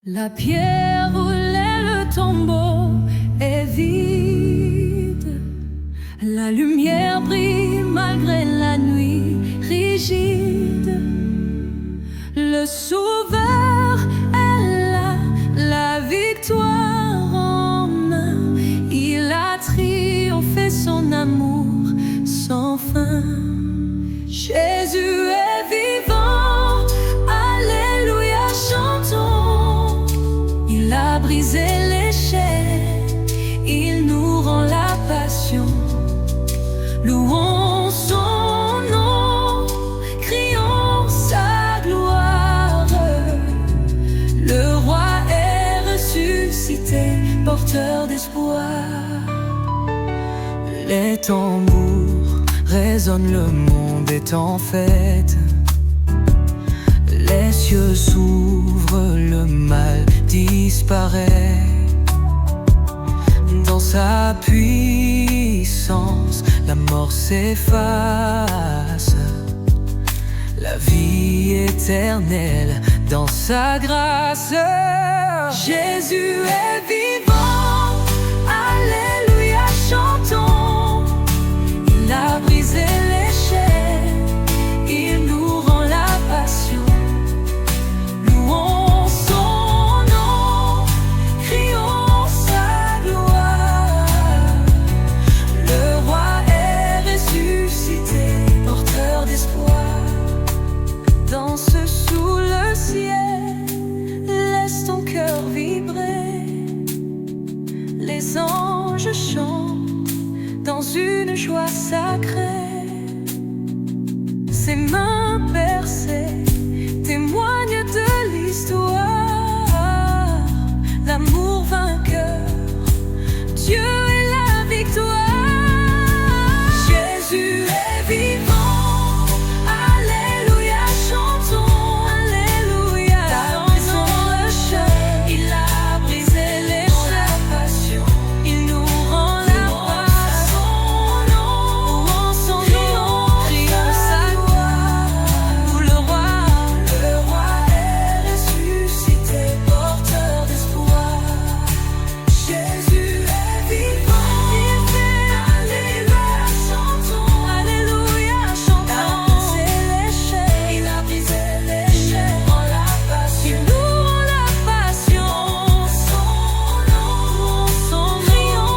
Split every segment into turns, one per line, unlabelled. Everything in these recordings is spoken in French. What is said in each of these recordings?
La pierre roulait, le tombeau est vide. La lumière brille malgré la nuit rigide. Le sauveur est là, la victoire en main. Il a triomphé, son amour sans fin. Jésus est vivant, alléluia, chantons. Il a brisé les chaînes, il nous rend la passion. Louons son nom, crions sa gloire. Le roi est ressuscité, porteur d'espoir. Les tambours résonnent, le monde est en fête. Les cieux s'ouvrent, le mal disparaît. Dans sa puissance, la mort s'efface. La vie éternelle dans sa grâce. Jésus est vivant, alléluia, chantons. Il a brisé les chaînes, il nous rend la passion. Louons son nom, crions sa gloire. Le roi est ressuscité, porteur d'espoir. Danse sous le ciel, laisse ton cœur vibrer. Les anges chantent dans une joie sacrée. Ses mains percées témoignent de l'histoire. L'amour vainqueur, Dieu est la victoire. Jésus est vivant, alléluia, chantons. Alléluia, dans le chœur, il a brisé les chaînes. Il nous rend la passion. Louons son nom, crions sa gloire. Où le roi est ressuscité, porteur d'espoir. Jésus est vivant, il fait alléluia, chantons. Alléluia, chantons. Il a brisé les chaînes, il nous rend la passion. Il nous rend la passion. Son nom,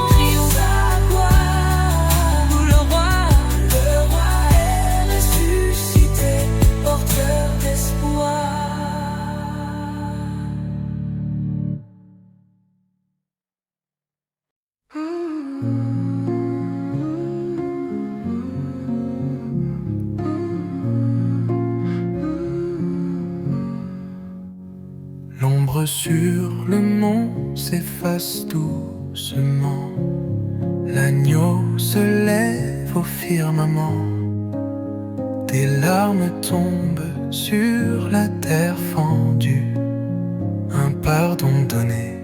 crions sa gloire. Où le roi est ressuscité, porteur d'espoir.
L'ombre sur le mont s'efface doucement. L'agneau se lève au firmament. Des larmes tombent sur la terre fendue. Un pardon donné,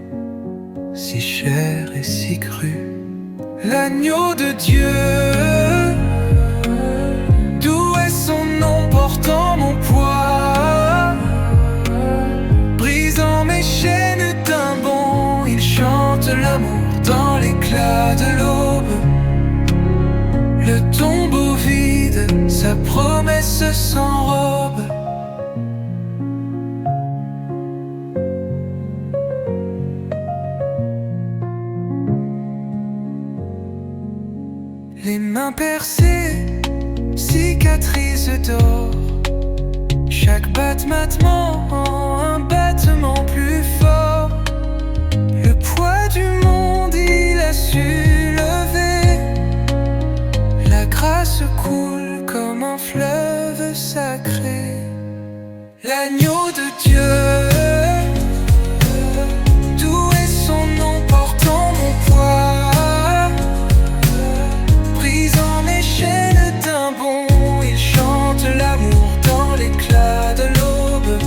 si cher et si cru. L'agneau de Dieu, d'où est son nom portant mon poids? Brisant mes chaînes d'un bond, il chante l'amour dans l'éclat de l'aube. Le tombeau vide, sa promesse s'enrobe. Les mains percées, cicatrices d'or. Chaque battement, un battement plus fort. Le poids du monde, il a su lever. La grâce coule comme un fleuve sacré. L'agneau de Dieu, d'où est son nom portant mon poids? Brisant les chaînes d'un bond, il chante l'amour dans l'éclat de l'aube.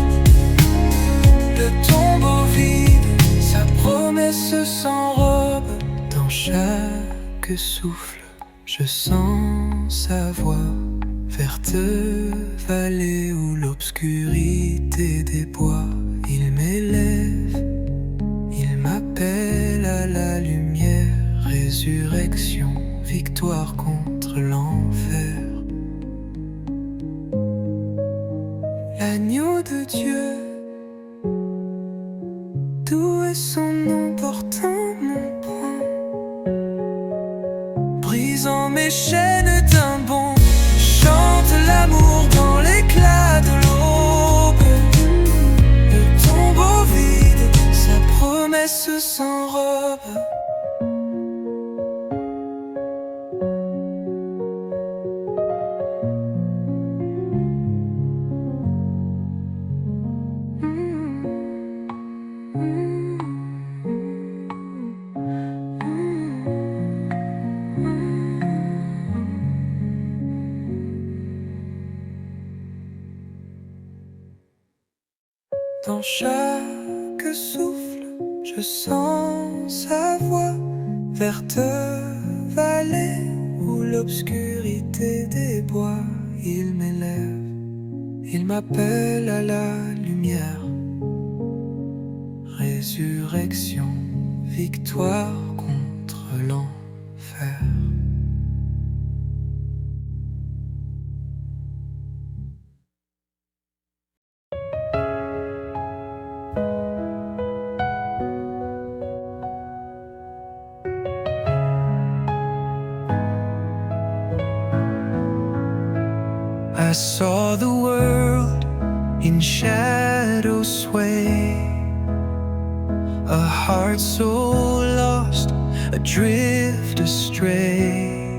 Le tombeau vide, sa promesse s'enrobe. Dans chaque souffle, je sens sa voix. Verte vallée où l'obscurité des bois, il m'élève doux et son nom portant mon poing, brisant mes chaînes d'un bond, chante l'amour dans l'éclat de l'aube. Le tombeau vide, sa promesse s'enrobe. Dans chaque souffle, je sens sa voix, verte vallée où l'obscurité des bois. Il m'élève, il m'appelle à la lumière. Résurrection, victoire contre l'enfer. I saw the world in shadow sway, a heart so lost, adrift astray.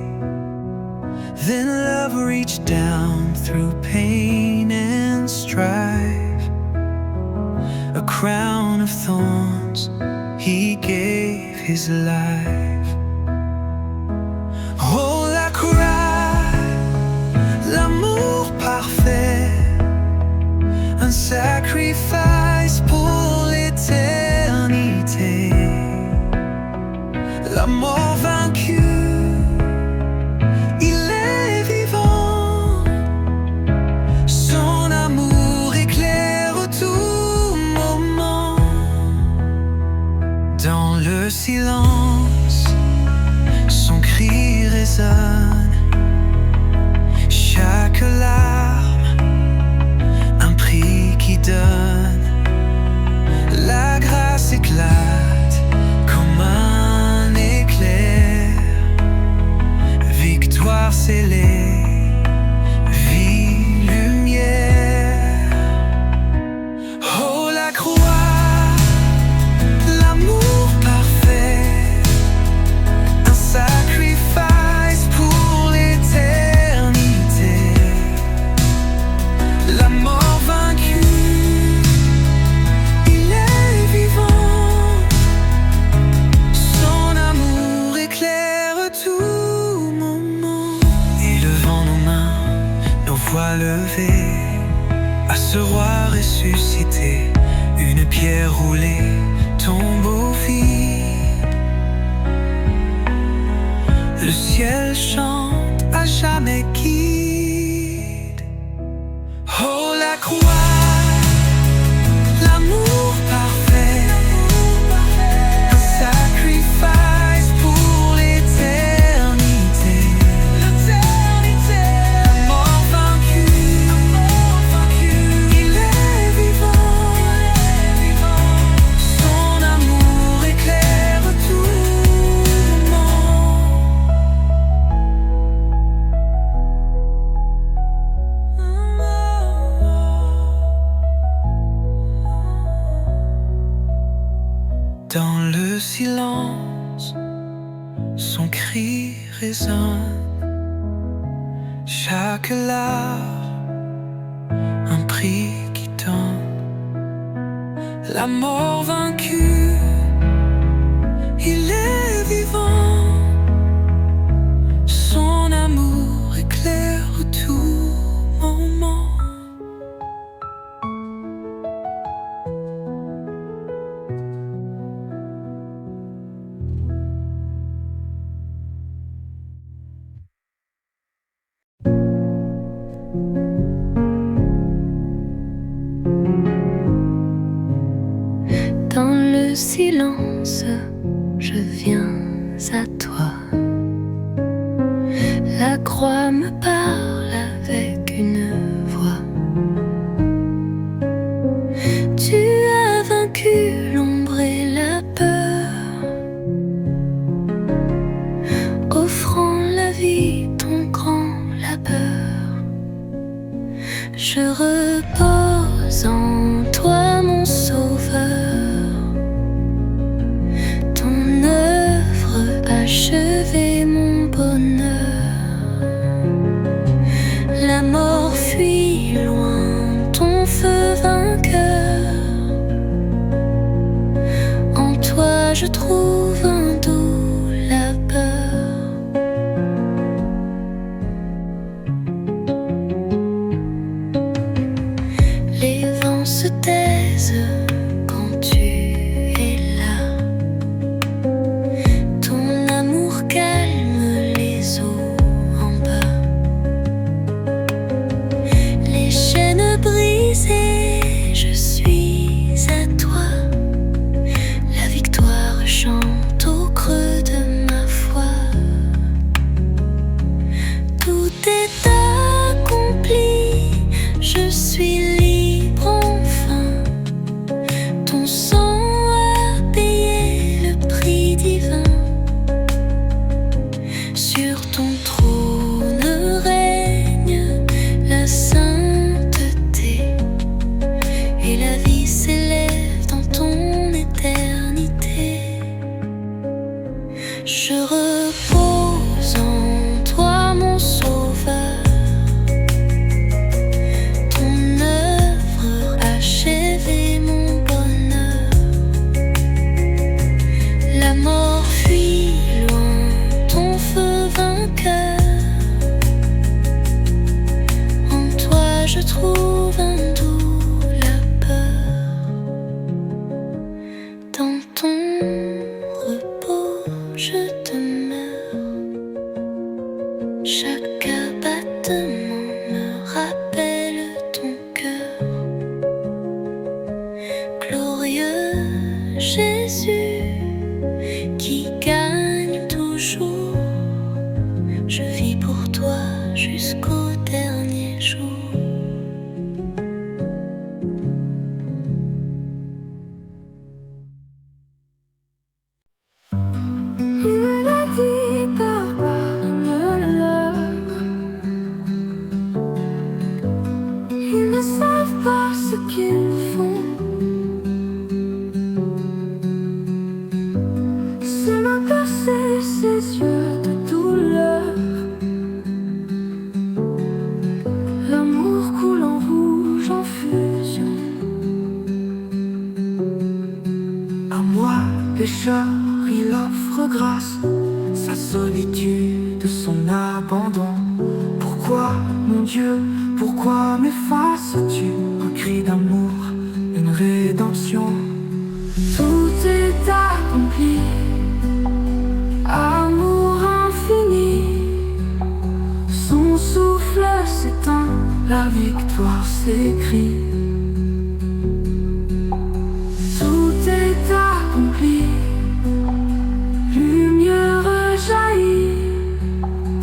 Then love reached down through pain and strife, a crown of thorns, he gave his life. Oh, la cry, l'amour parfait, un sacrifice pour l'éternité. La mort vaincue, il est vivant. Son amour éclaire tout moment. Dans le silence, son cri résonne. Chaque larme, un prix qui donne. La grâce éclate comme un éclair. Victoire scellée, vie, lumière. Oh, la croix, l'amour parfait, un sacrifice pour l'éternité. La mort vaincue, il est vivant. Son amour éclaire tout moment. Élevant nos mains, nos voix levées, à ce roi ressuscité, une pierre roulée tombe au vide. Le ciel chante à jamais guide. Oh, la croix, l'amour parfait, un sacrifice pour l'éternité. La mort vaincue, il est vivant. Son amour éclaire tout le monde. Dans le silence, son cri résonne. Chaque larme, un prix qui donne. La mort vaincue, il est vivant. Son amour éclaire tout moment.
Dans le silence, je viens à toi. La croix me parle avec une voix. Tu as vaincu l'ombre et je trouve un doux labeur. Les vents se taisent quand tu es là. Ton amour calme les eaux en bas. Les chaînes brisées, je suis à toi. La victoire chante au creux de ma foi. Tout est accompli, je suis libre enfin. Ton sang a payé le prix divin. Sur ton trône règne la sainteté, et la vie s'élève dans ton éternité. Je repose en toi, mon sauveur. Ton œuvre achève mon bonheur. La mort fuit loin, ton feu vainqueur. En toi je trouve un doux labeur. Dans ton repos je demeure. Chaque abattement me rappelle ton cœur. Glorieux Jésus qui gagne toujours, je vis pour toi jusqu'au dernier jour.
Il a dit pardonne-leur. Ils ne savent pas ce qu'ils font. C'est m'a percé ses yeux de douleur. L'amour coule en rouge en fusion.
À moi, pécheur, il offre grâce, sa solitude, son abandon. Pourquoi, mon Dieu, pourquoi m'effaces-tu? Un cri d'amour, une rédemption.
Tout est accompli, amour infini. Son souffle s'éteint, la victoire s'écrit. Tout est accompli, lumière jaillit.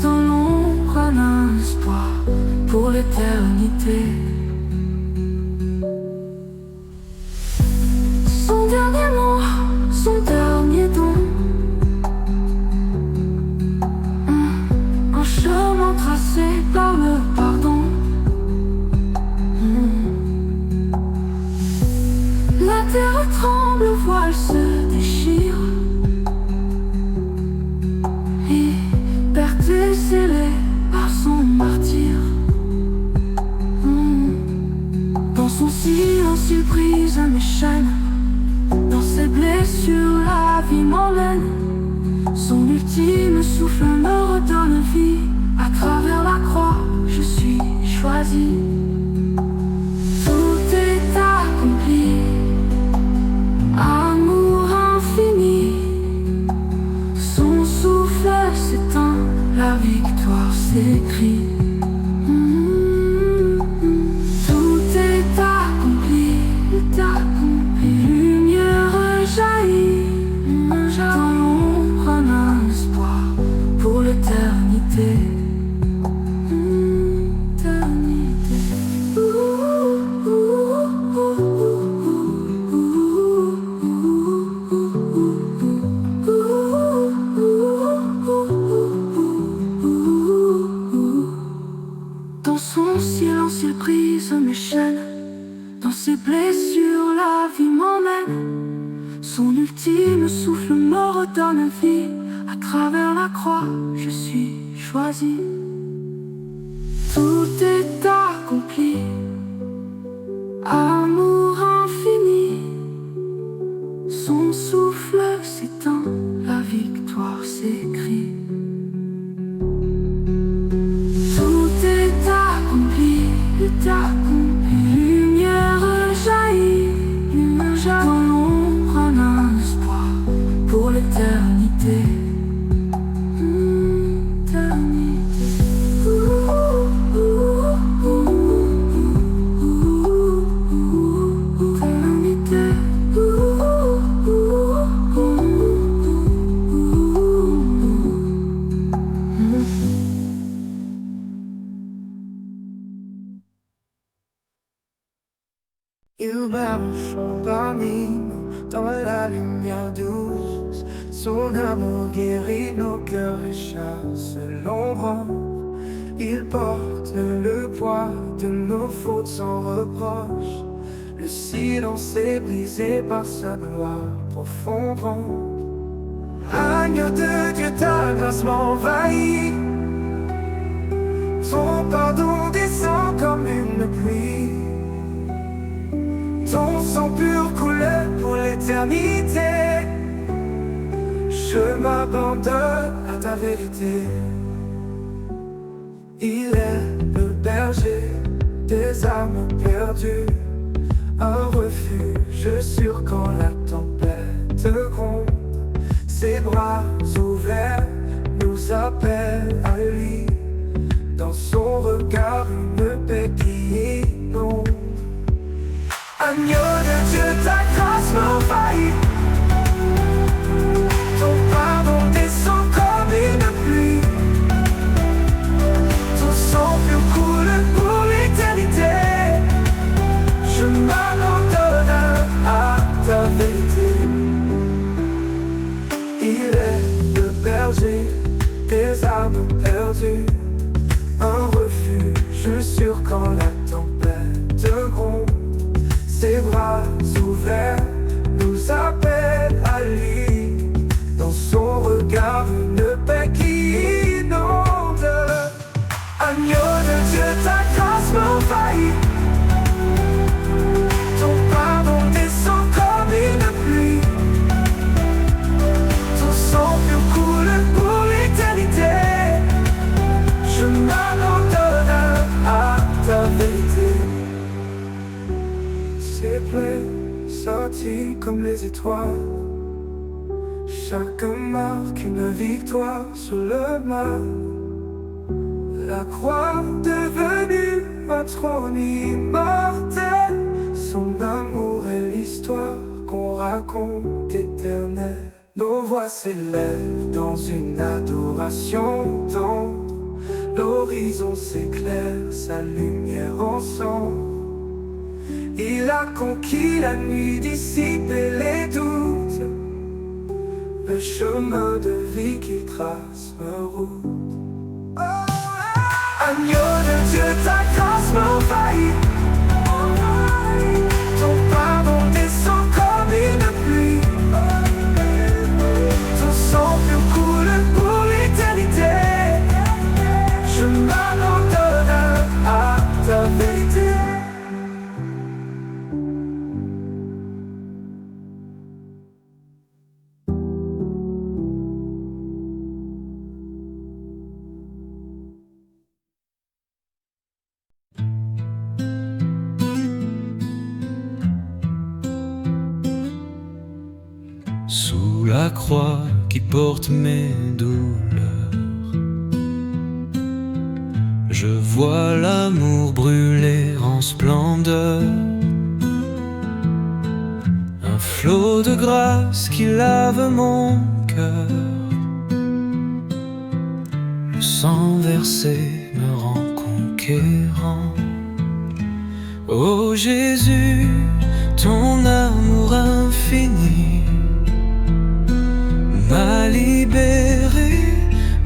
Dans l'ombre un espoir pour l'éternité. Son dernier mot, son dernier don. Un chemin tracé par le pardon. La terre tremble, le voile se déchire. Liberté scellée par son martyr. Dans son silence il brise mes chaînes. Dans ses blessures la vie m'emmène. Son ultime souffle me redonne vie. À travers la croix je suis choisi. Tout est accompli, amour infini. Son souffle s'éteint, la victoire s'écrit. Tout est accompli, lumière jaillit. Dans l'ombre un espoir pour l'éternité. Dans son silence il brise mes chaînes. Dans ses blessures la vie m'emmène. Son ultime souffle me redonne vie. À travers la croix je suis choisi. Tout est accompli, amour infini. Son souffle s'étend, la victoire s'écrit. Tout est accompli, lumière jaillit, dans l'ombre un espoir pour l'éternité.
Il marche parmi nous dans la lumière douce. Son amour guérit nos cœurs et chasse l'ombre. Il porte le poids de nos fautes sans reproche. Le silence est brisé par sa gloire profonde. Agneau de Dieu, ta grâce m'envahit. Ton pardon descend comme une pluie. Ton sang pur coule pour l'éternité. Je m'abandonne à ta vérité. Il est le berger des âmes perdues, un refuge sûr quand la tempête gronde. Ses bras ouverts nous appellent à lui. Dans son regard une paix qui inonde. Agneau de Dieu, ta grâce m'envahit. Ton pardon descend comme une pluie. Ton sang pur coule pour l'éternité. Je m'abandonne à ta vérité. Il est le berger des âmes perdues, un refuge sûr quand la tempête gronde. Ses bras ouverts nous appellent à lui. Dans son regard une paix qui inonde. Agneau de Dieu, ta grâce m'envahit. Ton pardon descend comme une pluie. Ton sang pur coule pour l'éternité. Je m'abandonne à ta vérité. Ses plaies sorties comme les étoiles. Chaque marque une victoire sur le mal. La croix devenue un trône immortel. Son amour est l'histoire qu'on raconte éternelle. Nos voix s'élèvent dans une adoration dont l'horizon s'éclaire, sa lumière ensemble. Il a conquis la nuit, dissipé les doutes. Le chemin de vie qu'il trace me route. Agneau de Dieu, ta grâce m'envahit. Ton pardon descend comme une pluie. Ton sang pur coule pour l'éternité. Je m'abandonne à ta vérité.
Sous la croix qui porte mes douleurs, je vois l'amour brûler en splendeur. Un flot de grâce qui lave mon cœur. Le sang versé me rend conquérant. Ô Jésus, ton amour infini m'a libéré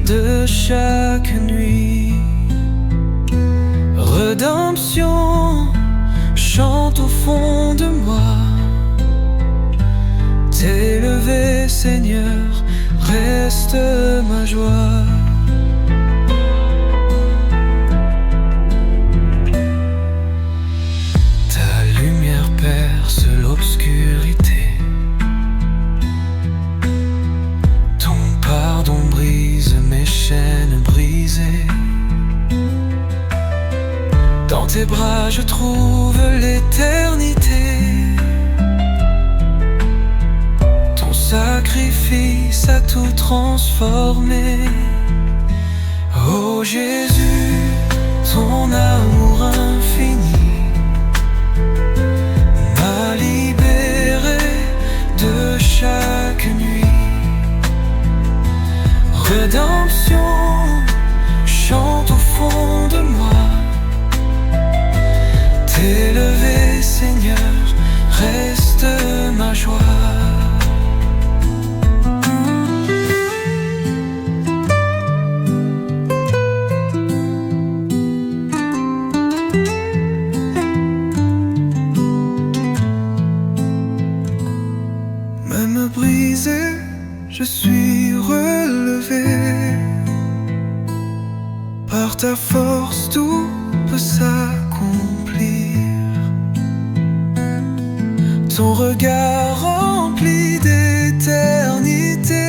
de chaque nuit. Rédemption chante au fond de moi. T'élever, Seigneur, reste ma joie. Ta lumière perce l'obscurité.
posé. Dans tes bras je trouve l'éternité. Ton sacrifice a tout transformé. Oh Jésus, ton amour infini m'a libéré de chaque nuit. Rédemption chante au fond de moi. T'élever Seigneur, reste ma joie. Même brisé, je suis relevé. Par ta force, tout peut s'accomplir. Ton regard rempli d'éternité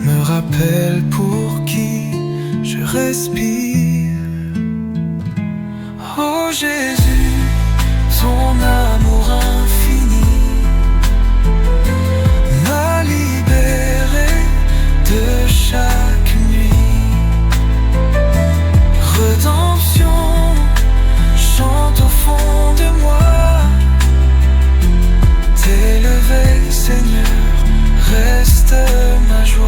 me rappelle pour qui je respire. Oh Jésus, ton amour infini m'a libéré de chaque nuit. Rédemption chante au fond de moi. T'élever Seigneur, reste ma joie.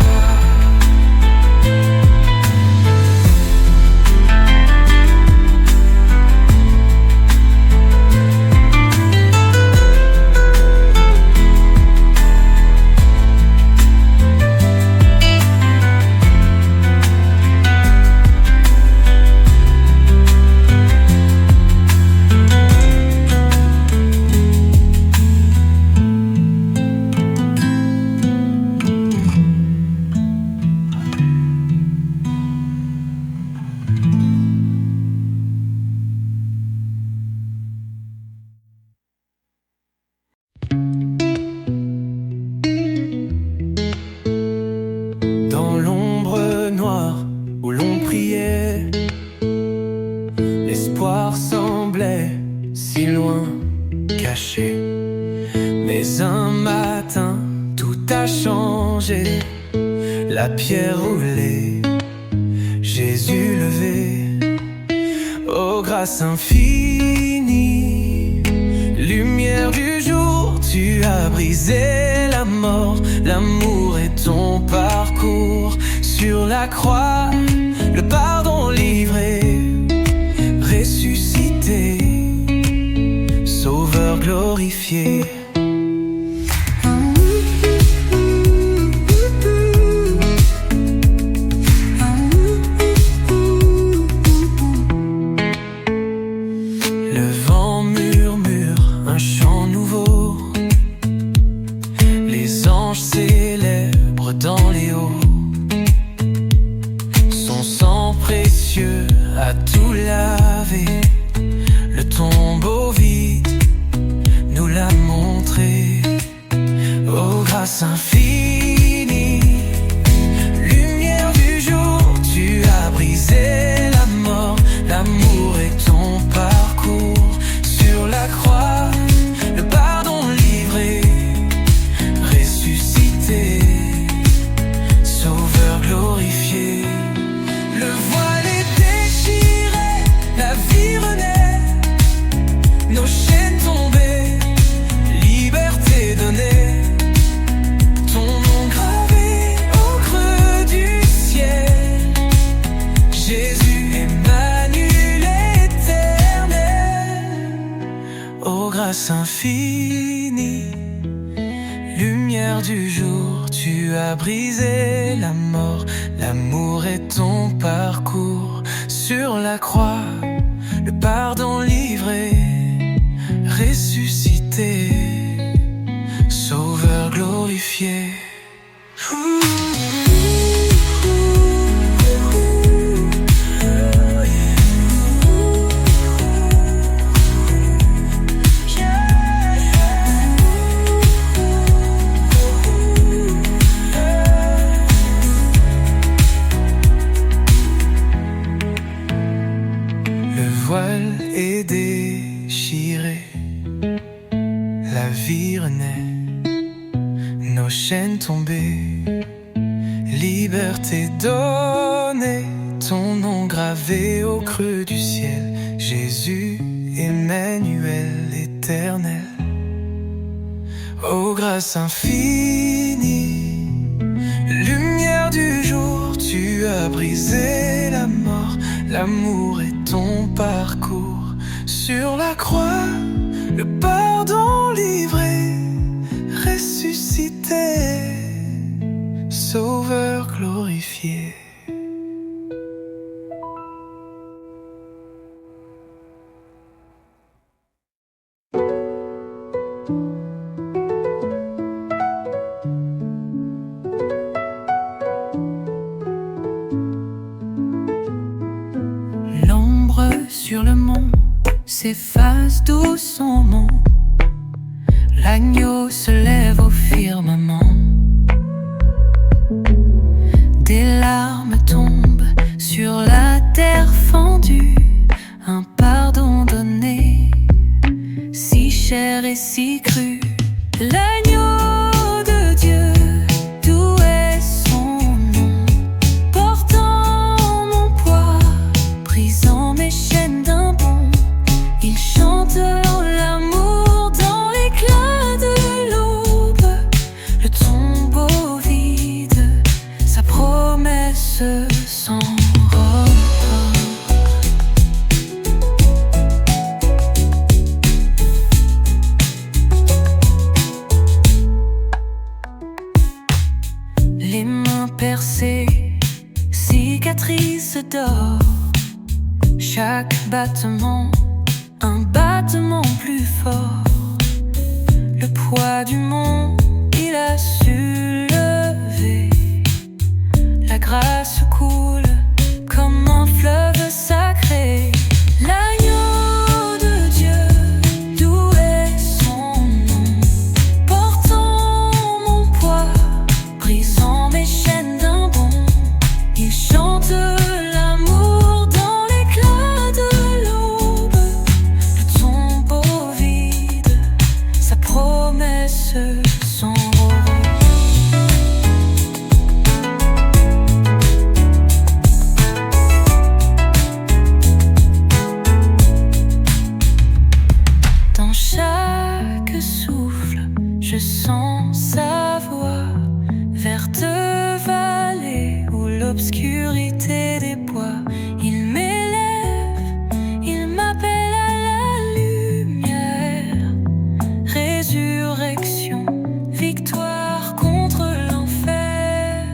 Dans l'ombre noire où l'on priait, l'espoir semblait si loin caché. Mais un matin, tout a changé. La pierre roulée, Jésus levé. Oh grâce infinie, lumière du jour, tu as brisé la mort. L'amour est ton parcours sur la croix, le pardon livré, ressuscité, sauveur glorifié. Le vent murmure un chant nouveau, les anges célèbrent dans les hauts. Son sang précieux a tout lavé, le tombeau vide nous l'a montré. Oh grâce infinie, lumière du jour, tu as brisé la mort. L'amour est ton parcours sur la croix, le pardon livré, ressuscité, sauveur glorifié. Le voile est déchiré, la vie renaît, nos chaînes tombées, liberté donnée. Ton nom gravé au creux du ciel, Jésus Emmanuel éternel. Oh grâce infinie, lumière du jour, tu as brisé la mort. L'amour est ton parcours sur la croix, le pardon livré, ressuscité, sauveur glorifié. nos chaînes tombées, liberté donnée, ton nom gravé au creux du ciel, Jésus, Emmanuel, éternel. Oh grâce infinie, lumière du jour, tu as brisé la mort, l'amour est ton parcours. Sur la croix, le pardon livré, ressuscité, Sauveur glorifié.
L'ombre sur le mont s'efface doucement. L'agneau se lève au firmament. Des larmes tombent sur la terre fendue. Un pardon donné, si cher et si cru. L'agneau de Dieu, d'où est son nom, portant mon poids, brisant mes chaînes d'un bond. Il chante l'amour dans l'éclat de l'aube. Le tombeau vide, sa promesse s'enrôle. Les mains percées, cicatrices d'or. Chaque battement, un battement plus fort. Le poids du monde, il a su lever. La grâce coule comme un fleuve sacré. L'agneau de Dieu, d'où est son nom, portant mon poids, brisant mes chaînes d'un bond. Il chante l'amour dans l'éclat de l'aube. Le tombeau vide, sa promesse s'enrôle. Dans chaque souffle, je sens sa voix. Verte vallée où l'obscurité des bois. Il m'élève, il m'appelle à la lumière. Résurrection, victoire contre l'enfer.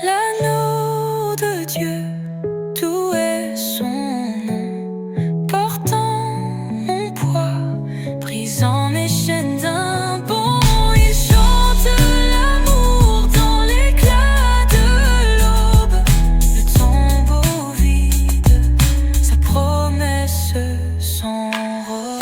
L'agneau de Dieu, d'où est son nom, portant mon poids, brisant mes chaînes d'un bond. Il chante l'amour dans l'éclat de l'aube. Le tombeau vide, sa promesse s'enrôle.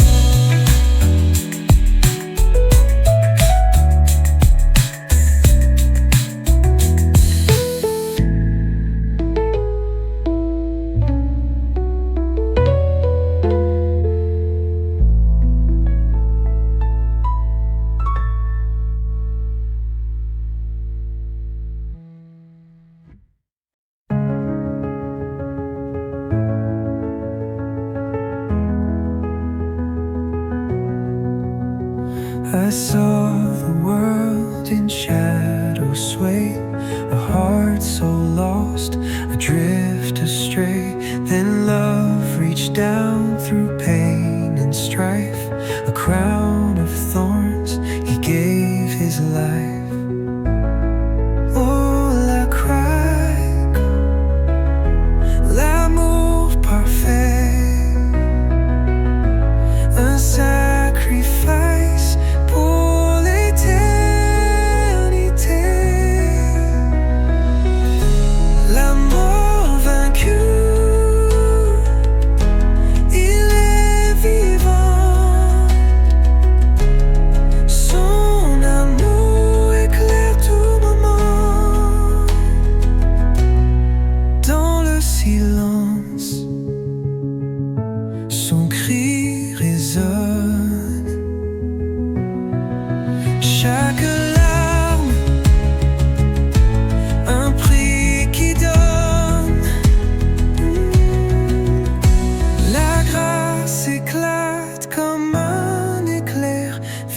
I saw the world in shadow sway, a heart so lost, adrift astray. Then love reached down through pain and strife, a crown of thorns, he gave his life. Oh, la croix, l'amour parfait, un sacrifice pour l'éternité.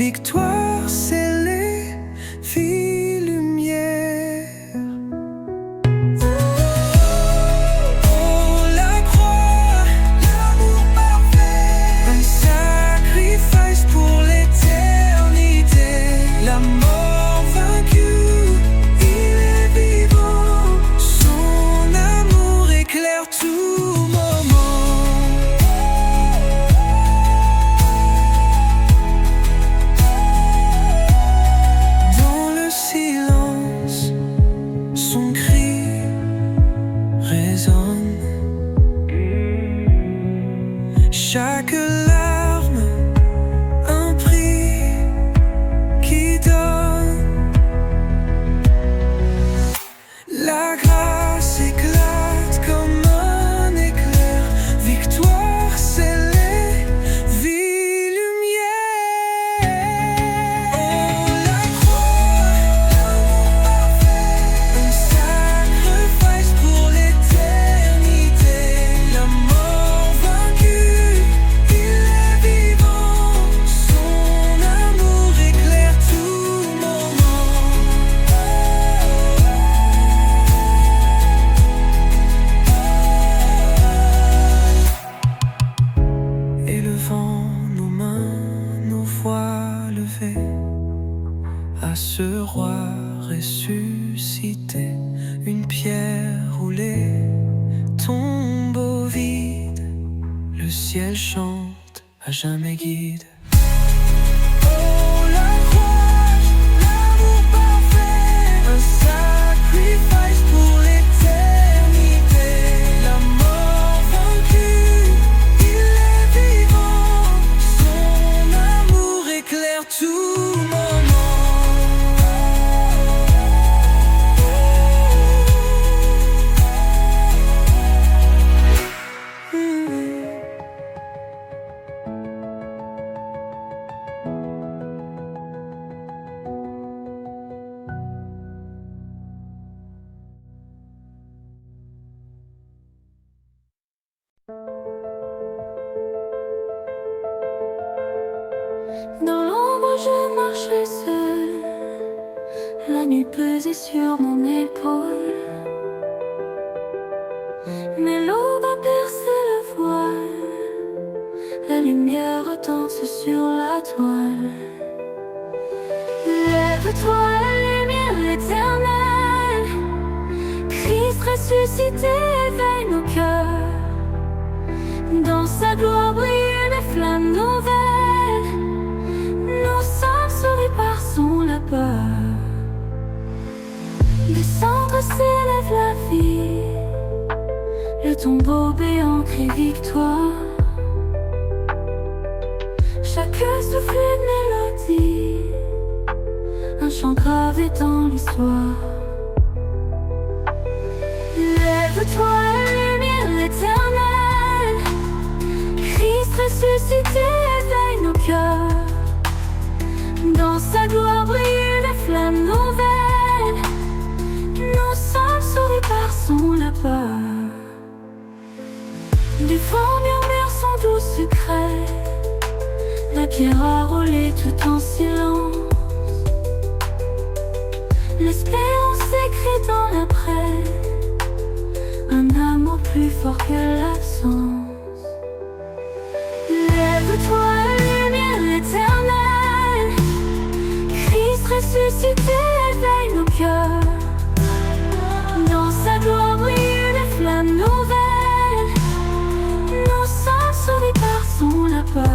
victoire scellée, vie, lumière. Oh, la croix, l'amour parfait, un sacrifice pour l'éternité. La mort vaincue, il est vivant, son amour éclaire tout moment. Dans le silence, son cri résonne. Chaque larme, un prix qui donne. La grâce éclate comme un éclair, victoire scellée, vie, lumière. Oh, la croix, l'amour parfait, un sacrifice pour l'éternité. La mort vaincue, il est vivant, son amour éclaire tout moment. Élevant nos mains, nos voix levées à ce roi ressuscité, une pierre roulée tombe au vide, le ciel chante à jamais guide. Oh, la croix, l'amour parfait, un sacrifice pour l'éternité. La mort vaincue, il est vivant, son amour éclaire tout moment.
Dans l'ombre je marchais seule, la nuit pesait sur mon épaule. Mais l'aube a percé le voile, la lumière danse sur la toile. Lève-toi, la lumière éternelle, Christ ressuscité éveille nos cœurs. Dans sa gloire brillent des flammes nouvelles, nos sommes sauvés par son labeur. Des cendres s'élève la vie, le tombeau béant crie victoire. Chaque souffle une mélodie, un chant gravé dans l'histoire. Lève-toi, la lumière éternelle, Christ ressuscité éveille nos cœurs. Dans sa gloire brillent des flammes nouvelles, nous sommes sauvés par son labeur. Du vent murmure son doux secret, la pierre a roulé tout en silence. L'espérance écrit dans l'après, un amour plus fort que l'absence. Lève-toi, lumière éternelle, Christ ressuscité éveille nos cœurs. Dans sa gloire brillent des flammes nouvelles, nous sommes sauvés par son labeur.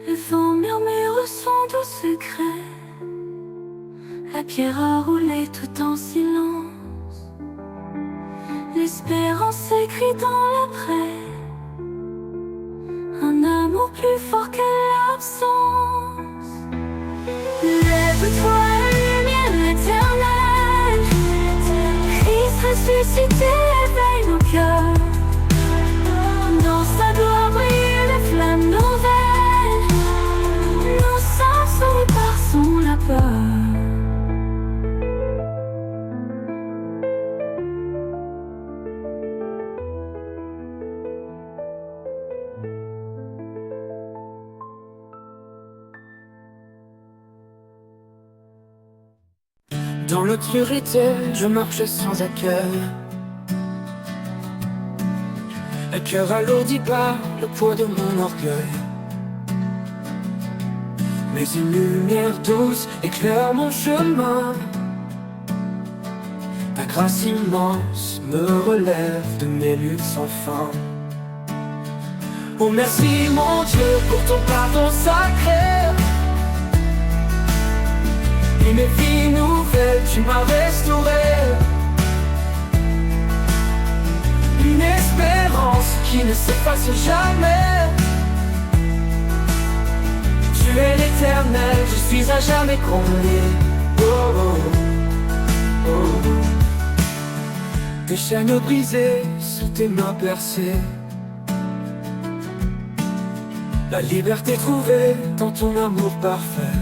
Le vent murmure son doux secret, la pierre a roulé tout en silence. l'espérance écrit dans l'après. Un amour plus fort que l'absence. Lève-toi, lumière éternelle. Christ ressuscité éveille nos cœurs. Dans sa gloire brillent les flammes nouvelles. Nous sommes sauvés par son labeur.
Dans l'obscurité, je marche sans accueil. Le cœur alourdi par le poids de mon orgueil. Mais une lumière douce éclaire mon chemin. Ta grâce immense me relève de mes luttes sans fin. Oh merci mon Dieu pour ton pardon sacré. Une vie nouvelle, tu m'as restauré. Une espérance qui ne s'efface jamais. Tu es l'éternel, je suis à jamais comblé. Oh, oh, oh. Tes chaînes brisées, sous tes mains percées. La liberté trouvée dans ton amour parfait.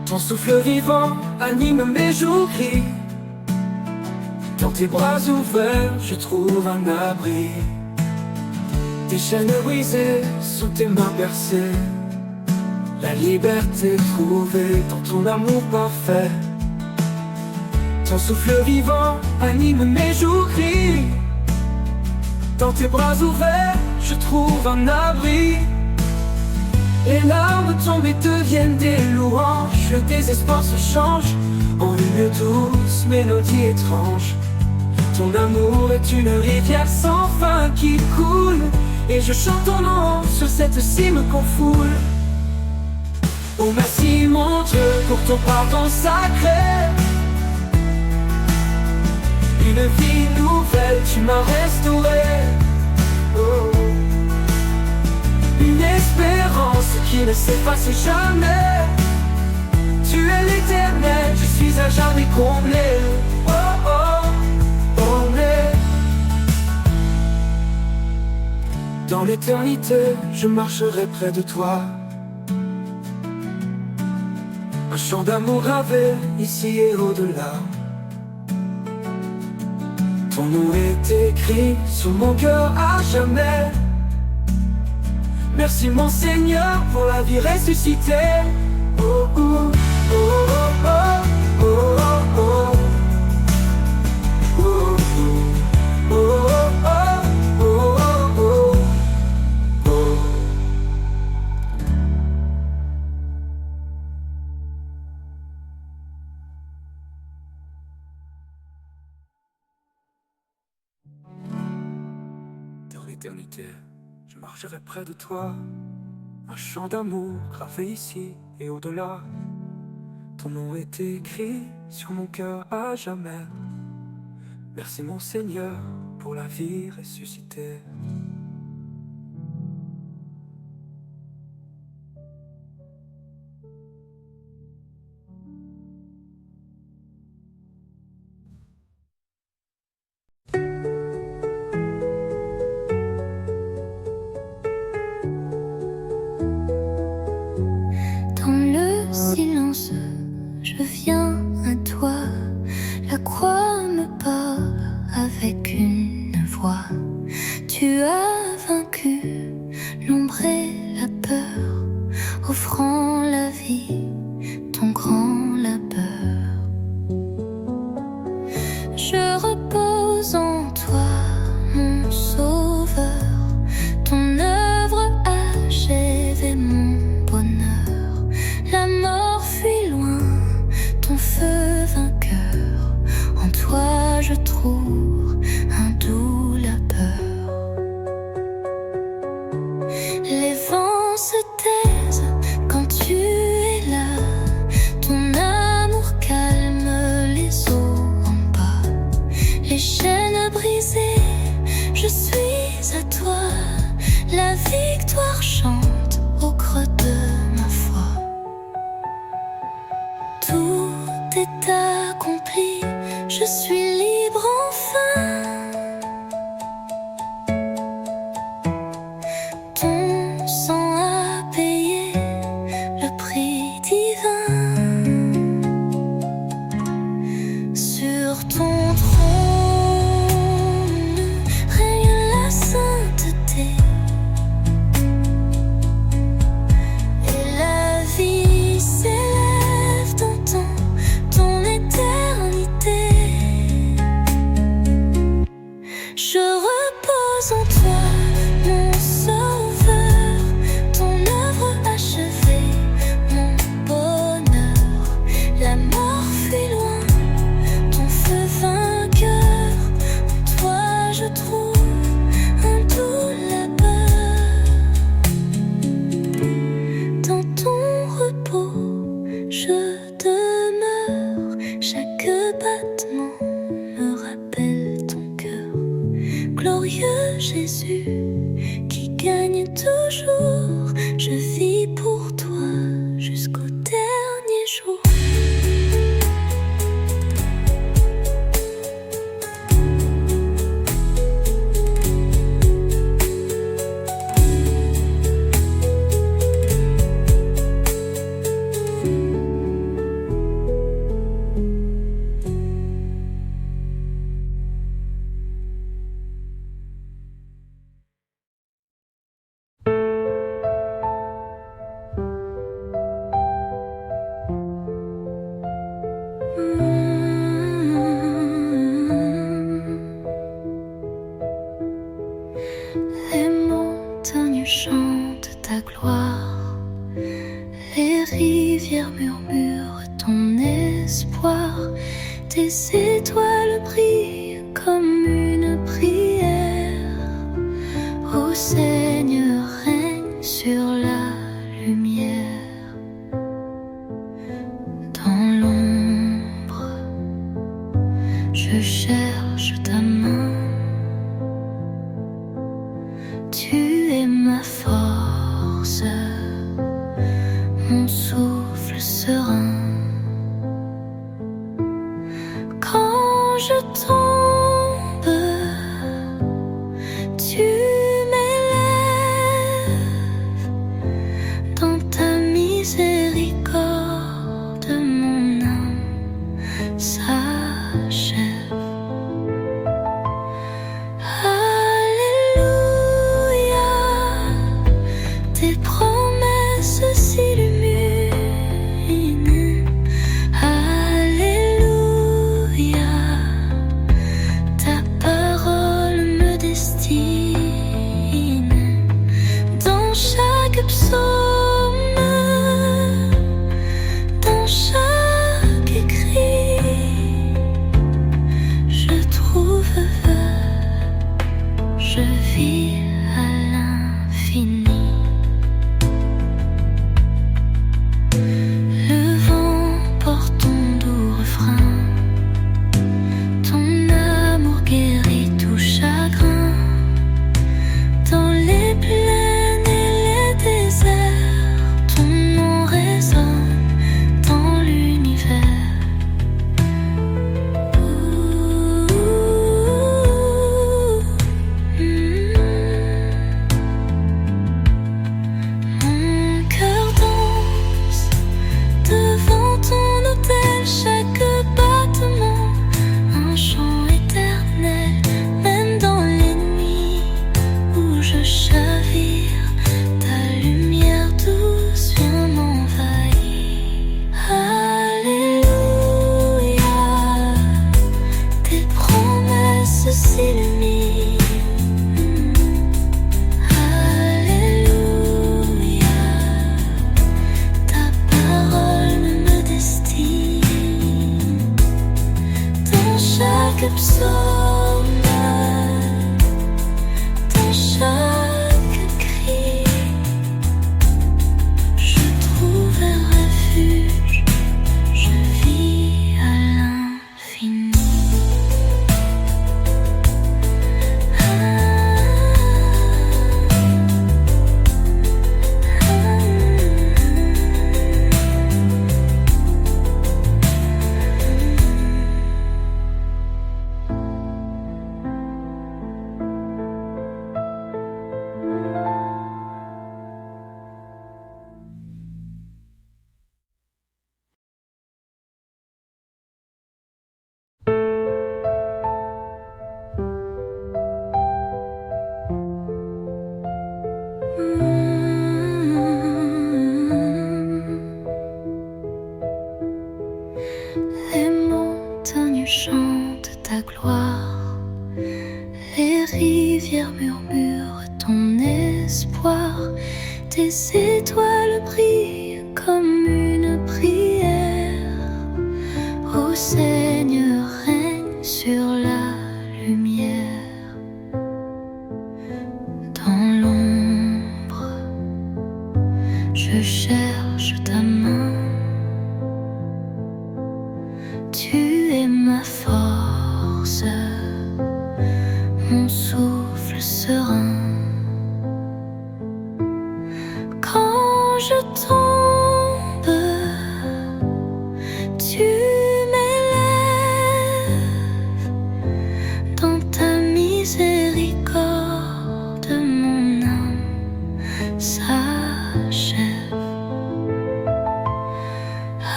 Ton souffle vivant anime mes jours gris. Dans tes bras ouverts, je trouve un abri. Tes chaînes brisées, sous tes mains percées. La liberté trouvée dans ton amour parfait. Ton souffle vivant anime mes jours gris. Dans tes bras ouverts, je trouve un abri. Les larmes tombées deviennent des louanges. Le désespoir se change en une douce mélodie étrange. Ton amour est une rivière sans fin qui coule. Et je chante ton nom sur cette cime qu'on foule. Oh merci mon Dieu pour ton pardon sacré. Une vie nouvelle, tu m'as restauré. Oh. Une espérance qui ne s'efface jamais. Tu es l'éternel, je suis à jamais comblé. Oh oh, comblé. Dans l'éternité, je marcherai près de toi. Un chant d'amour gravé, ici et au-delà. Ton nom est écrit sur mon cœur à jamais. Merci mon Seigneur pour la vie ressuscitée. Oh oh oh oh oh oh oh oh oh oh oh oh oh. Dans l'éternité, je marcherai près de toi. Un chant d'amour gravé ici et au-delà. Ton nom est écrit sur mon cœur à jamais. Merci mon Seigneur pour la vie ressuscitée.
Silence, je viens à toi. La croix me parle avec une voix. Tu as vaincu l'ombre et la peur, offrant la vie, ton grand labeur. Je repose en toi, mon sauveur. Ton œuvre achève et mon bonheur. La mort fuit loin, ton feu vainqueur. En toi je trouve un doux labeur. Je repose en toi, mon sauveur, ton œuvre achevée, mon bonheur. La mort fuit loin, ton feu vainqueur. En toi je trouve un doux labeur. Dans ton repos, je demeure. Chaque battement me rappelle ton cœur. Glorieux Jésus, qui gagne toujours, je vis pour toi jusqu'au dernier jour. Les montagnes chantent ta gloire, les rivières murmurent ton espoir, tes étoiles brillent comme une prière. Ô Seigneur, règne sur la lumière. Dans l'ombre, je cherche ta main. Tu es ma force, mon souffle serein. Quand je tombe, tu m'élèves. Dans ta miséricorde, mon âme s'achève. Tes promesses s'illuminent. Alléluia. Ta parole me destine. Dans chaque psaume, dans chaque écrit, je trouve je vis à l'infini. Le vent porte ton doux refrain, ton amour guérit tout chagrin. Dans les plaines et les déserts, ton nom résonne dans l'univers. rivière murmure ton espoir. Tes étoiles brillent comme une prière. Ô Seigneur, règne sur la lumière. Dans l'ombre, je cherche ta main. Tu es ma force, mon souffle serein. Quand je tombe, tu m'élèves. Dans ta miséricorde, mon âme s'achève.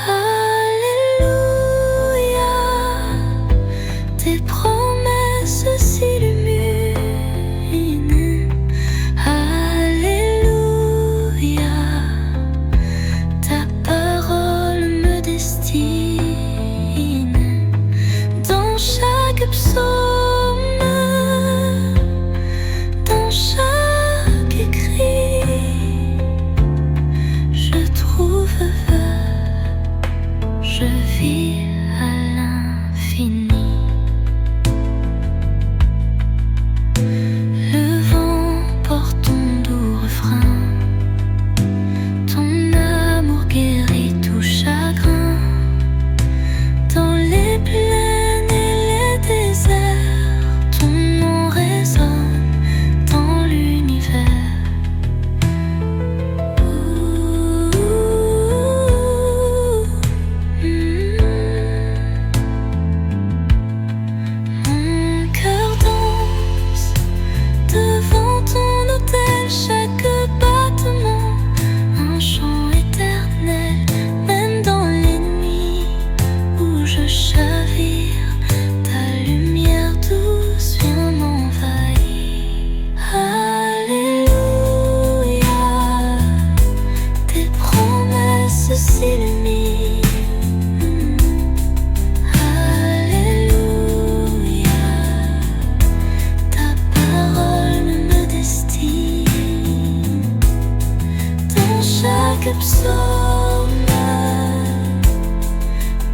Alléluia, tes promesses s'illuminent. Alléluia, ta parole me destine. Dans chaque psaume, dans chaque écrit, je trouve je vis à l'infini. Le vent porte ton doux refrain. Ton amour guérit tout chagrin. Dans les plaines et les déserts, ton nom résonne dans l'univers. Mon cœur danse devant ton autel, chaque battement un chant éternel. Même dans les nuits où je chavire, ta lumière douce vient m'envahir. Alléluia, tes promesses s'illuminent. Alléluia, ta parole me destine. Dans chaque psaume,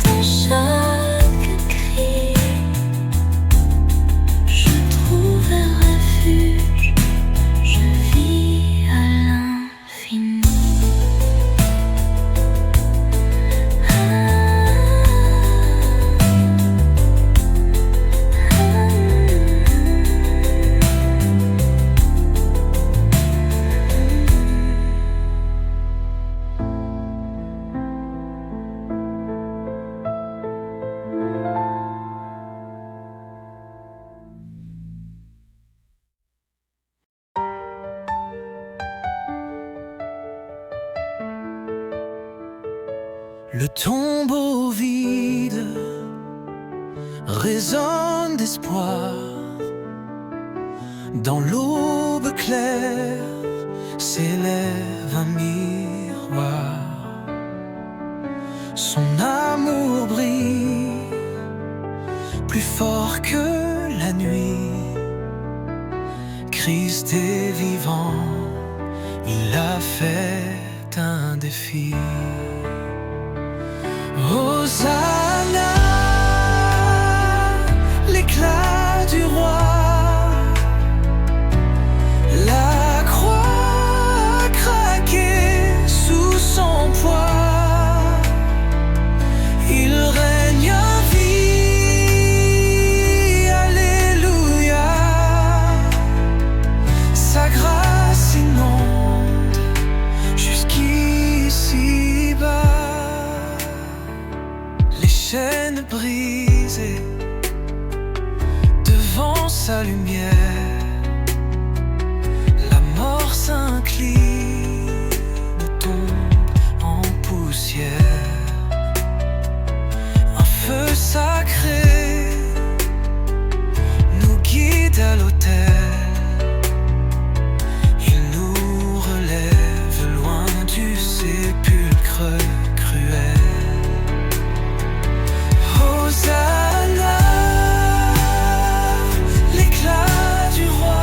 dans chaque cri, je trouve refuge, je vis à l'infini.
Le tombeau vide résonne d'espoir. Dans l'aube claire s'élève un miroir. Son amour brille plus fort que la nuit. Christ est vivant, il a fait un défi. Hosanna, l'éclat du roi. La croix a craqué sous son poids. Il règne à vie. Alléluia. Sa grâce inonde jusqu'ici bas. Les chaînes brisées devant sa lumière. La mort s'incline, tombe en poussière. Un feu sacré nous guide à l'autel. Il nous relève loin du sépulcre cruel. Hosanna, l'éclat du roi.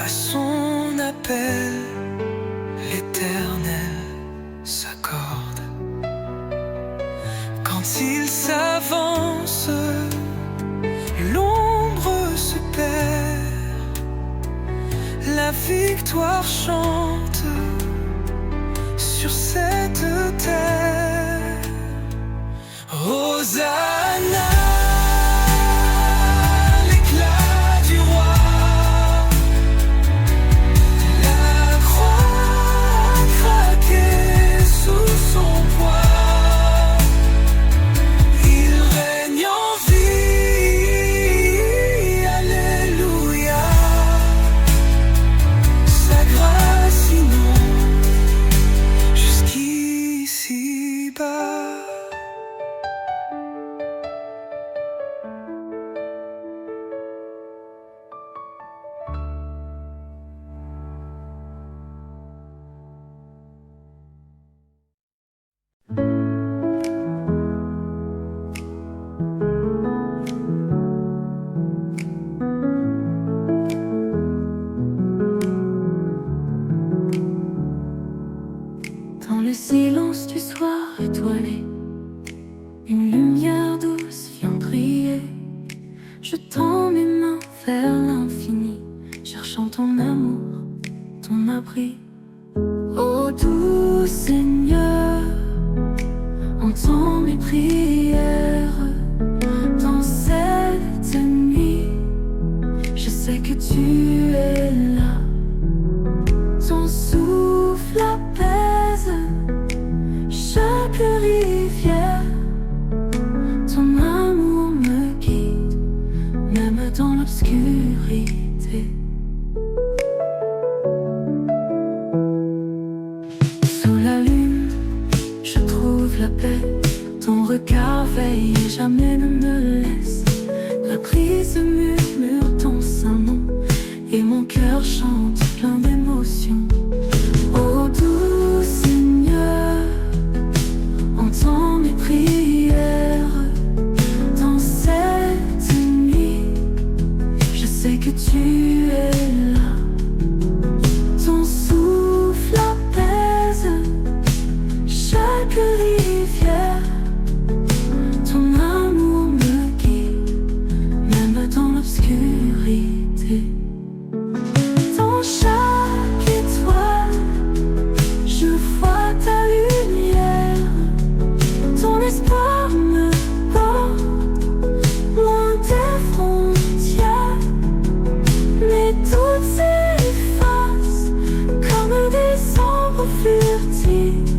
À son appel, l'Éternel s'accorde. Quand il s'avance, l'ombre se perd. La victoire chante sur cette terre. Hosanna, l'éclat du roi. La croix a craqué sous son poids. Il règne en vie, alléluia. Sa grâce inonde jusqu'ici bas.
Dans le silence du soir étoilé, une lumière douce vient briller. Je tends mes mains vers l'infini, cherchant ton amour, ton abri. Ô doux Seigneur, entends mes prières. Dans cette nuit, je sais que tu es là. Ton souffle apaise chaque rivière. Ton amour me guide, même dans l'obscurité. Sous la lune, je trouve la paix. Ton regard veille et jamais ne me laisse. La brise murmure ton saint nom et mon cœur chante plein d'émotions. Ô doux Seigneur, entends mes prières. Dans cette nuit, je sais que tu es là. Ton souffle apaise chaque rivière. Ton amour me guide, même dans l'obscurité. Dans chaque étoile, je vois ta lumière. Ton espoir me porte loin des frontières. Mais toutes s'effacent comme des ombres furtives.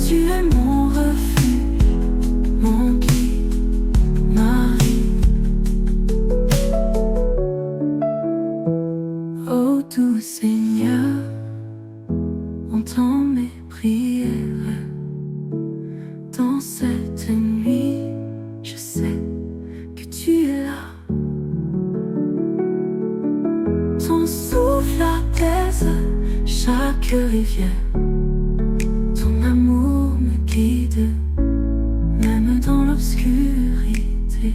Tu es mon refuge, mon guide, Marie. Ô doux Seigneur, entends mes prières. Dans cette nuit, je sais que tu es là. Ton souffle apaise chaque rivière. Ton amour me guide, même dans l'obscurité.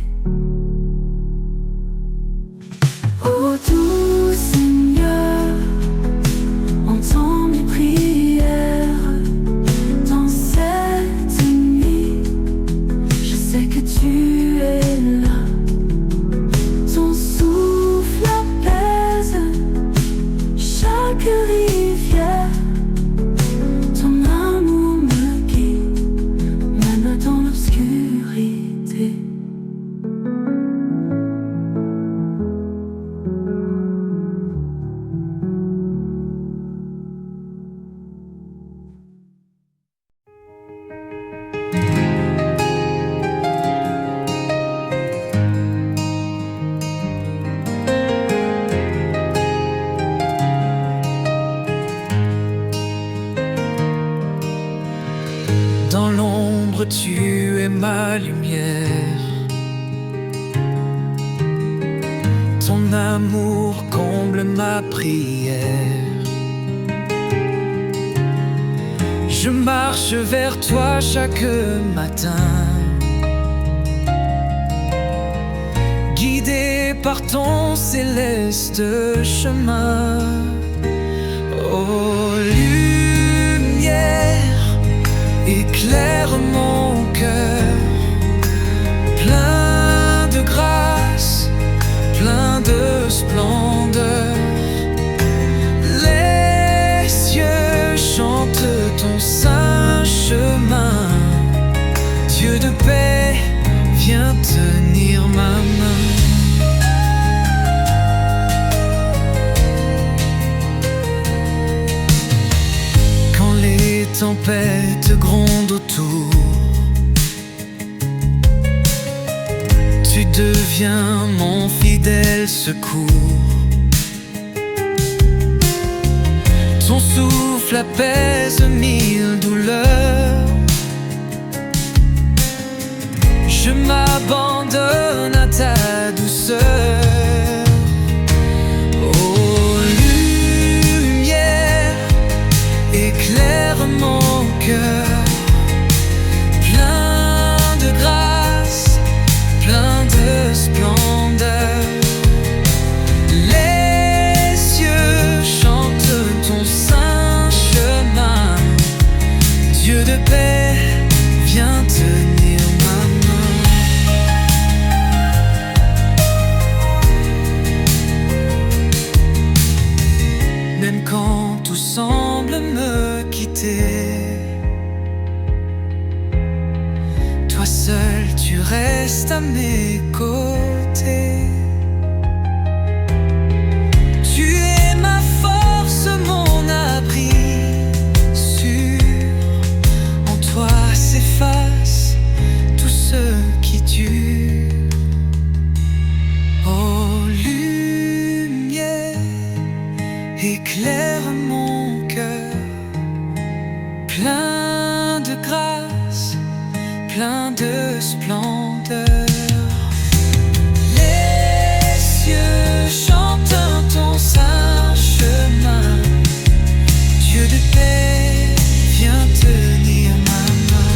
Ô doux Seigneur, entends mes prières. Dans cette nuit, je sais que tu es là. Ton souffle apaise chaque rivière. Ton amour me guide, même dans l'obscurité.
Dans l'ombre, tu es ma lumière. Ton amour comble ma prière. Je marche vers toi chaque matin, guidé
guidé par ton céleste chemin. Oh lumière, éclaire mon cœur, plein de grâce, plein de splendeur. Les cieux chantent ton saint chemin. Dieu de paix, viens tenir ma main. Quand les tempêtes grondent autour, tu deviens mon fidèle secours. Ton souffle apaise mille douleurs. Je m'abandonne à ta douceur. Oh lumière, éclaire mon cœur, plein de grâce, plein de splendeur. Les cieux chantent ton saint chemin. Dieu de paix, viens tenir ma main. Même quand tout semble me quitter, toi seul tu restes à mes côtés. Tu es ma force, mon abri sûr. En toi s'efface tout ce qui dure. Oh lumière, éclaire mon cœur, plein de grâce, plein de splendeur. Les cieux chantent ton saint chemin. Dieu de paix, viens tenir ma main.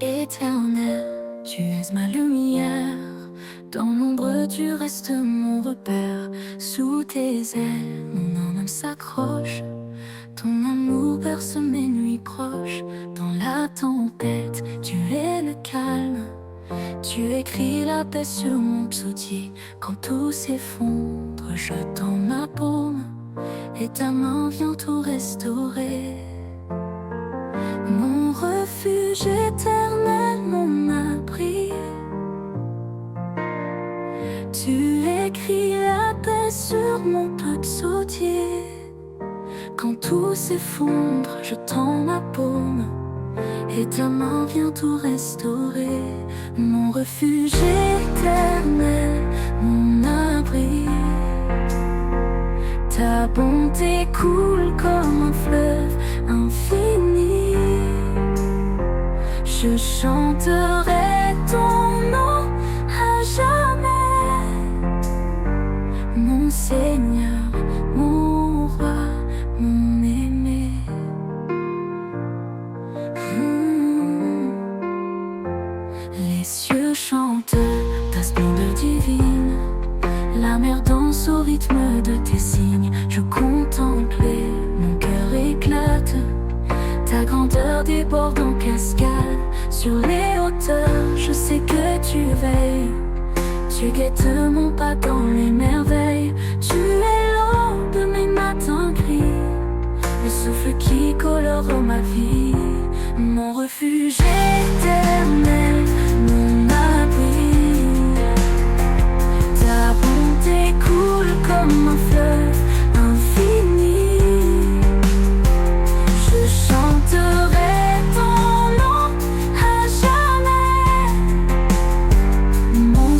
Éternel, tu es ma lumière. Dans l'ombre, tu restes mon repère. Sous tes ailes, mon âme s'accroche. Ton amour berce mes nuits proches. Dans la tempête, tu es le calme. Tu écris la paix sur mon psautier. Quand tout s'effondre, je tends ma paume et ta main vient tout restaurer. Mon refuge éternel, mon abri. Tu écris la paix sur mon psautier. Quand tout s'effondre, je tends ma paume et ta main vient tout restaurer. Mon refuge éternel, mon abri. Ta bonté coule comme un fleuve infini. Je chanterai ton nom à jamais. Mon Seigneur, mon roi, mon aimé. Les cieux chantent ta splendeur divine. La mer danse au rythme de tes signes. Je contemple, mon cœur éclate. Ta grandeur déborde en cascade. Sur les hauteurs, je sais que tu veilles. Tu guettes mon pas dans les merveilles. Tu es l'aube de mes matins gris, le souffle qui colore ma vie. Mon refuge éternel, mon abri. Ta bonté coule comme un fleuve infini. Je chanterai ton nom à jamais. Mon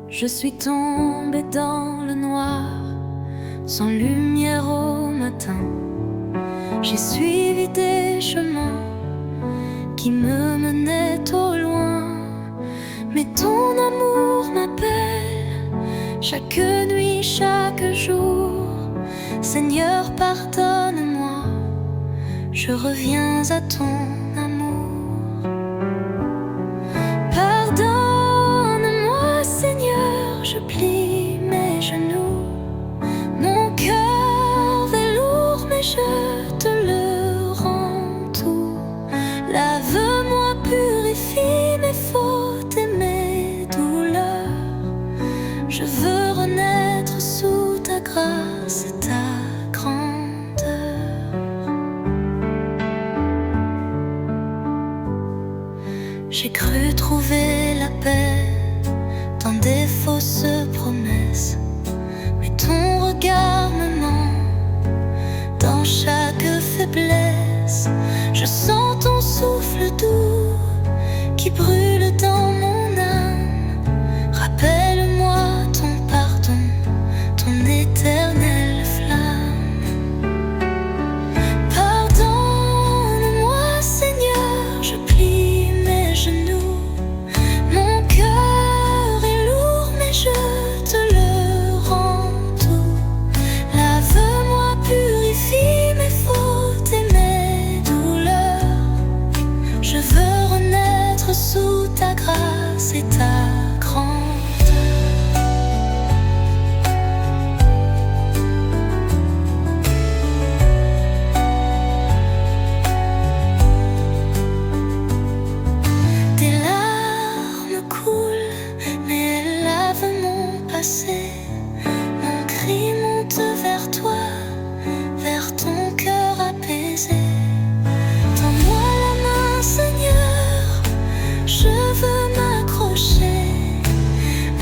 Je suis tombée dans le noir, sans lumière au matin. J'ai suivi des chemins qui me menaient au loin. Mais ton amour m'appelle chaque nuit, chaque jour. Seigneur, pardonne-moi, je reviens à ton amour. Pardonne-moi, Seigneur, je plie mes genoux. Mon cœur est lourd, mais je te le rends tout. Lave-moi, purifie mes fautes et mes douleurs. Je veux renaître sous ta grâce et ta grandeur. J'ai cru trouver la paix dans des fausses promesses, mais ton regard me ment dans chaque faiblesse. Je sens ton souffle doux qui brûle dans mon âme. Rappelle-moi ton pardon, ton éternelle flamme. Pardonne-moi, Seigneur, je plie mes genoux. Mon cœur est lourd, mais je te le rends tout. Lave-moi, purifie mes fautes et mes douleurs. Je veux renaître sous ta grâce et ta grandeur. Tes larmes coulent, mais elles lavent mon passé. Mon cri monte vers toi, vers ton cœur apaisé. Tends-moi la main, Seigneur, je veux m'accrocher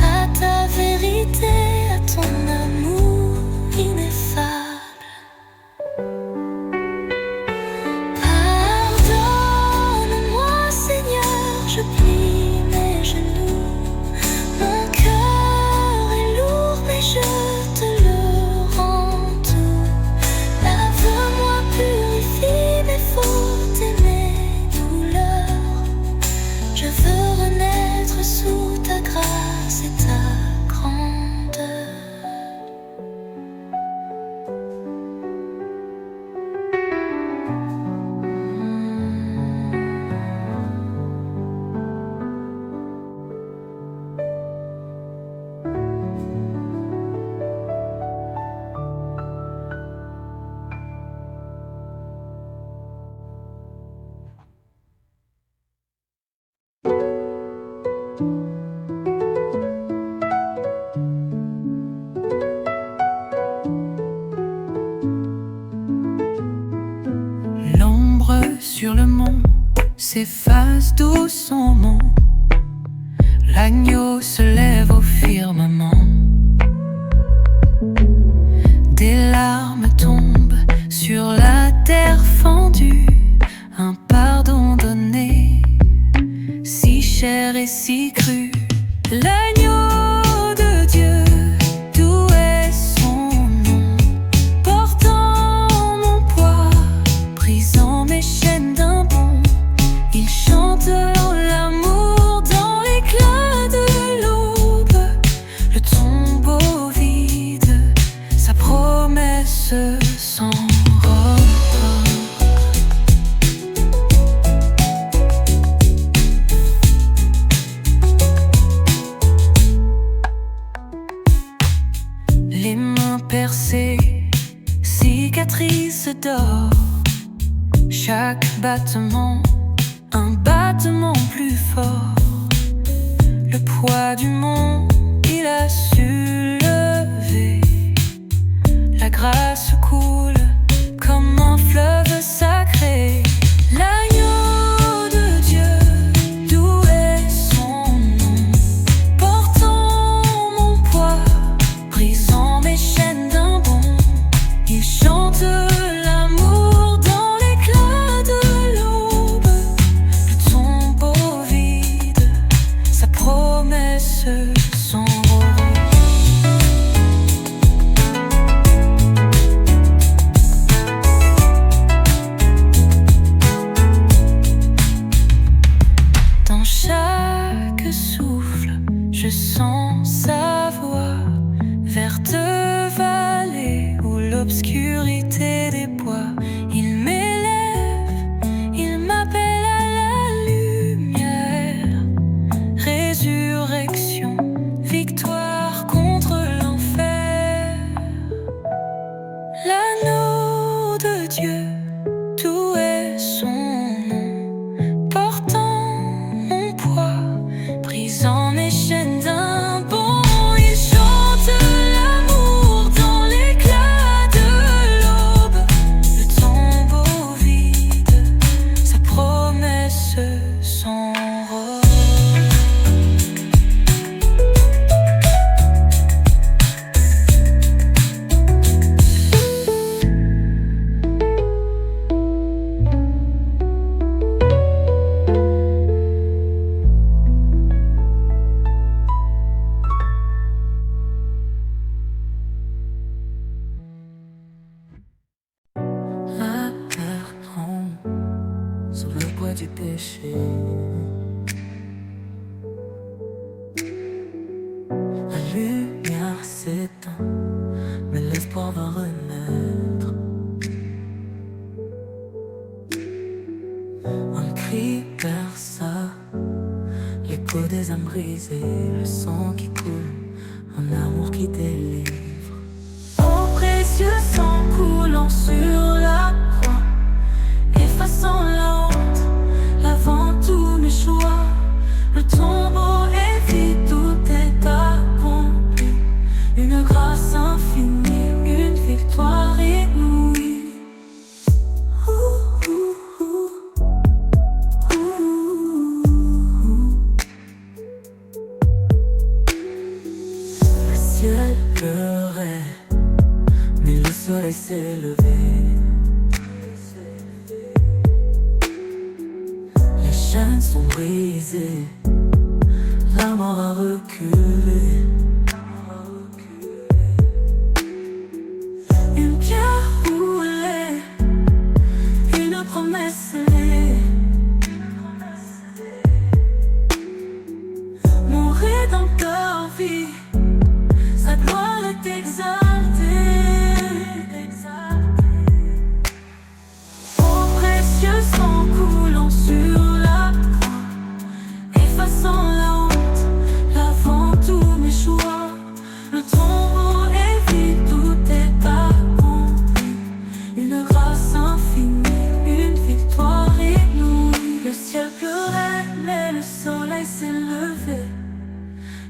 à ta vérité, à ton amour ineffable. Pardonne-moi, Seigneur, je plie mes genoux. Mon cœur est lourd, mais je te le rends tout. Lave-moi, purifie mes fautes et mes douleurs. Je veux renaître sous ta grâce et ta grandeur.
L'ombre sur le mont s'efface doucement. L'agneau se lève au firmament. Des larmes tombent sur la terre fendue. Un pardon donné, si cher et si cru. L'agneau de Dieu, d'où est son nom, portant mon poids, brisant mes chaînes d'un bond. Il chante en l'amour dans l'éclat de l'aube. Le tombeau vide, sa promesse s'enrôle. Les mains percées, cicatrices d'or. Chaque battement, un battement plus fort. Le poids du monde, il a su lever. La grâce coule comme un fleuve sacré. L'agneau de Dieu, d'où est son nom, portant mon poids, brisant mes chaînes d'un bond. Il chante l'amour dans l'éclat de l'aube. Le tombeau vide, sa promesse s'enrôle.
chaque souffle, je sens sa voix. Verte vallée où l'obscurité des bois, il m'élève, il m'appelle à la lumière. Résurrection, victoire contre l'enfer. L'anneau de Dieu, tout est son nom, portant mon poids, brisant mes chaînes d'un bond. Il chante l'amour dans l'éclat de l'aube. Le tombeau vide, sa promesse s'enrôle.
La terre tremble sous le poids du péché. La lumière s'éteint, mais l'espoir va renaître. Un cri perça l'écho des âmes brisées, le sang qui coule, un amour qui délivre.
Ô précieux sang coulant sur la croix, effaçant la honte, lavant tous mes choix. Le tombeau est vide, tout est accompli. Une grâce infinie, une victoire inouïe.
Le ciel pleurait, mais le soleil s'est levé. Les chaînes sont brisées, la mort a reculé.
Une pierre roulée, une promesse scellée. Mon Rédempteur vit, sa gloire est exaltée. Ô précieux sang coulant sur la croix, effaçant la honte, lavant tous mes choix. Le tombeau est vide, tout est accompli. Une grâce infinie, une victoire inouïe. Le ciel pleurait, mais le soleil s'est levé.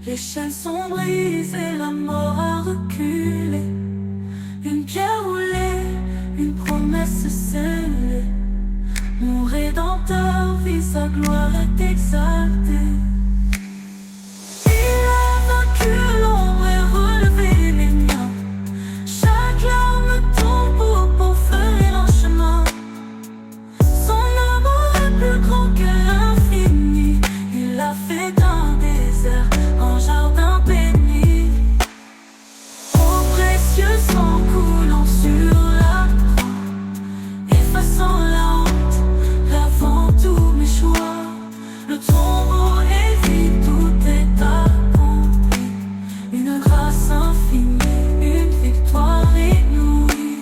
Les chaînes sont brisées, la mort a reculé. Une pierre roulée, une promesse scellée. Mon Rédempteur vit, sa gloire est exaltée. Il a vaincu l'ombre et relevé les miens. Chaque larme tombe pour faire un chemin. Son amour est plus grand que l'infini. Il a fait d'un désert un jardin béni. Ô précieux sang coulant sur la croix, effaçant la honte, lavant tous mes choix. Le tombeau est vide, tout est accompli. Une grâce infinie, une victoire inouïe.